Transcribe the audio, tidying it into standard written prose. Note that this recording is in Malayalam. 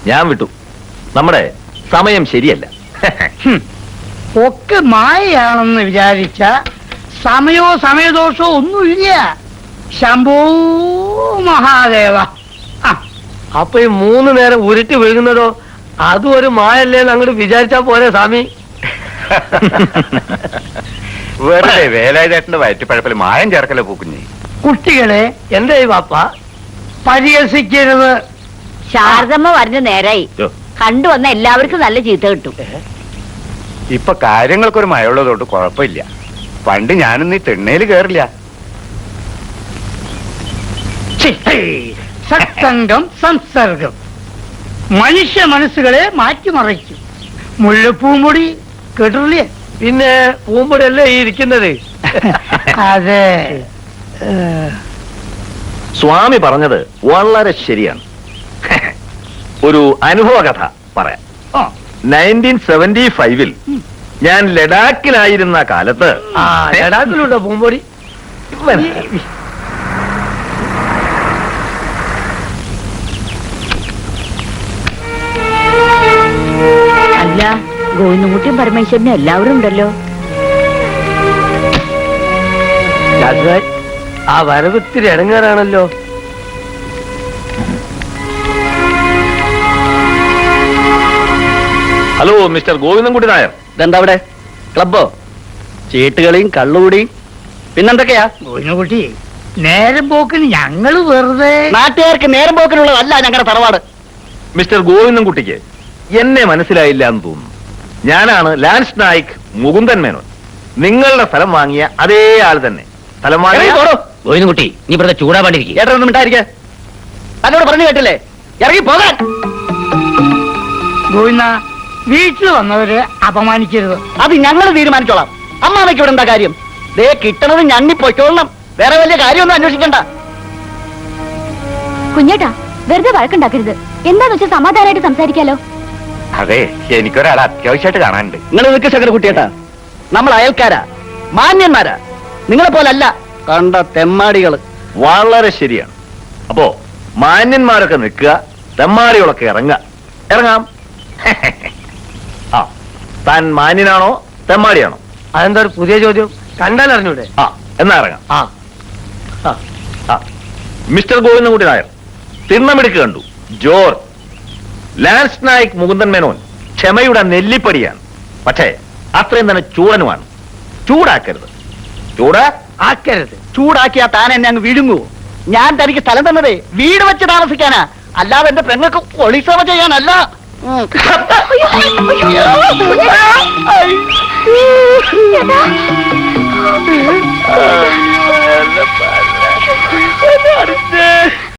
ഞാൻ വിട്ടു. നമ്മുടെ സമയം ശരിയല്ല. ഒക്കെ മായയാണെന്ന് വിചാരിച്ച സമയോ സമയദോഷോ ഒന്നുമില്ല. ശംഭോ മഹാദേവ. അപ്പൊ ഈ 3 നേരം ഉരുട്ടി വീഴുന്നതോ അതും ഒരു മായല്ലേന്ന് അങ്ങോട്ട് വിചാരിച്ചാ പോരെ സ്വാമി? വെറുതെ വേലായുധേട്ടന്റെ വയറ്റുപഴപ്പിൽ മായം ചേർക്കല്ലേ പൂക്കുഞ്ഞി. കുട്ടികളെ എന്റെ ഈ വാപ്പ പരിഹസിക്കരുത്. ശാരദമ്മ പറഞ്ഞ നേരായി. കണ്ടുവന്ന എല്ലാവർക്കും നല്ല ചീത്ത കിട്ടും. ഇപ്പൊ കാര്യങ്ങൾക്കൊരു മഴയുള്ളതുകൊണ്ട് കുഴപ്പമില്ല. പണ്ട് ഞാനൊന്നും ഈ തിണ്ണയിൽ കേറില്ല. സത്സംഗം സംസർഗം മനുഷ്യ മനസ്സുകളെ മാറ്റിമറിക്കും. മുല്ലപ്പൂമ്പൊടി കേട്ടില്ലേ? പിന്നെ പൂമ്പൊടിയല്ലേ ഈ ഇരിക്കുന്നത്? അതെ. സ്വാമി പറഞ്ഞത് വളരെ ശരിയാണ്. ഒരു അനുഭവ കഥ പറയാം. 1975 ഞാൻ ലഡാക്കിലായിരുന്ന കാലത്ത്. ലഡാക്കിലുണ്ടോ പൂമ്പൊടി? അല്ല, ഗോവിന്ദൻകുട്ടിയും പരമേശ്വരനും എല്ലാവരും ഉണ്ടല്ലോ. ആ വരവിത്തിരി ഇടങ്ങാറാണല്ലോ. Hello mister Govindankutty Nair. ഇതെന്താ അവിടെ? ക്ലബോ? ചീട്ടുകളിയും കള്ളുകൂടിയും പിന്നെന്തൊക്കെയാ? ഗോവിന്ദൻകുട്ടി, നേരം പോക്കിന് ഞങ്ങള് വെറുതെ. നാട്ടുകാർക്ക് നേരം പോക്കിനുള്ളതല്ല ഞങ്ങളുടെ തറവാട്. മിസ്റ്റർ ഗോവിന്ദൻകുട്ടിക്ക് എന്നെ മനസ്സിലായില്ല എന്ന് തോന്നുന്നു. ഞാനാണ് ലാൻസ് നായിക് മുകുന്ദൻ മേനോൻ. നിങ്ങളുടെ സ്ഥലം വാങ്ങിയ അതേ ആൾ തന്നെ. സ്ഥലം വാങ്ങിയ ഗോവിന്ദൻകുട്ടി, നീ ഇവിടെ ചൂടാപാണ്ടിരിക്കും. ഏട്ടൊന്നും മിണ്ടായിരിക്കെ. തന്നോട് പറഞ്ഞു കേട്ടില്ലേ, ഇറങ്ങി പോകാൻ. ഗോവിന്ദ, വീട്ടിൽ വന്നവരെ അപമാനിക്കരുത്. അത് ഞങ്ങൾ തീരുമാനിച്ചോളാം. അമ്മാമയ്ക്ക് ഇവിടെ എന്താ കാര്യം? ദേ കിട്ടണത് ഞണ്ണി പൊയ്ക്കോളണം. വേറെ വലിയ കാര്യമൊന്നും അന്വേഷിക്കണ്ട. കുഞ്ഞേട്ടാ, വെറുതെ വഴക്കുണ്ടാക്കരുത്. എന്താന്ന് വെച്ചാൽ സമാധാനമായിട്ട് സംസാരിക്കാലോ. അതെ, എനിക്കൊരാളെ അത്യാവശ്യമായിട്ട് കാണാനുണ്ട്. നിങ്ങൾ നിൽക്ക് ശങ്കര കുട്ടിയേട്ടാ. നമ്മൾ അയൽക്കാരാ, മാന്യന്മാരാ. നിങ്ങളെ പോലല്ല കണ്ട തെമ്മാടികള്. വളരെ ശരിയാണ്. അപ്പോ മാന്യന്മാരൊക്കെ നിൽക്കുക, തെമ്മാടികളൊക്കെ ഇറങ്ങാം. ആ, താൻ മാന്യനാണോ തെമ്മാടിയാണോ? അതെന്താ ഒരു പുതിയ ചോദ്യം? കണ്ടാൽ അറിഞ്ഞൂടെ? ആ, എന്നാ ഇറങ്ങാം. ആ മിസ്റ്റർ ഗോവിന്ദൻകുട്ടി നായർ, തിണ്ണമെടുക്ക് കണ്ടു. ജോർ ലാൻസ് നായിക് മുകുന്ദൻ മേനോൻ ക്ഷമയുടെ നെല്ലിപ്പടിയാണ്. പക്ഷേ അത്രയും തന്നെ ചൂടനുമാണ്. ചൂടാക്കരുത്. ആക്കരുത്. ചൂടാക്കിയാ താൻ എന്നെ അങ്ങ് വിഴുങ്ങൂ. ഞാൻ തനിക്ക് സ്ഥലം തന്നതേ വീട് വെച്ച് താമസിക്കാനാ, അല്ലാതെ എന്റെ പെങ്ങൾക്ക് ഒളിസവ ചെയ്യാനല്ല. ചേട്ടാ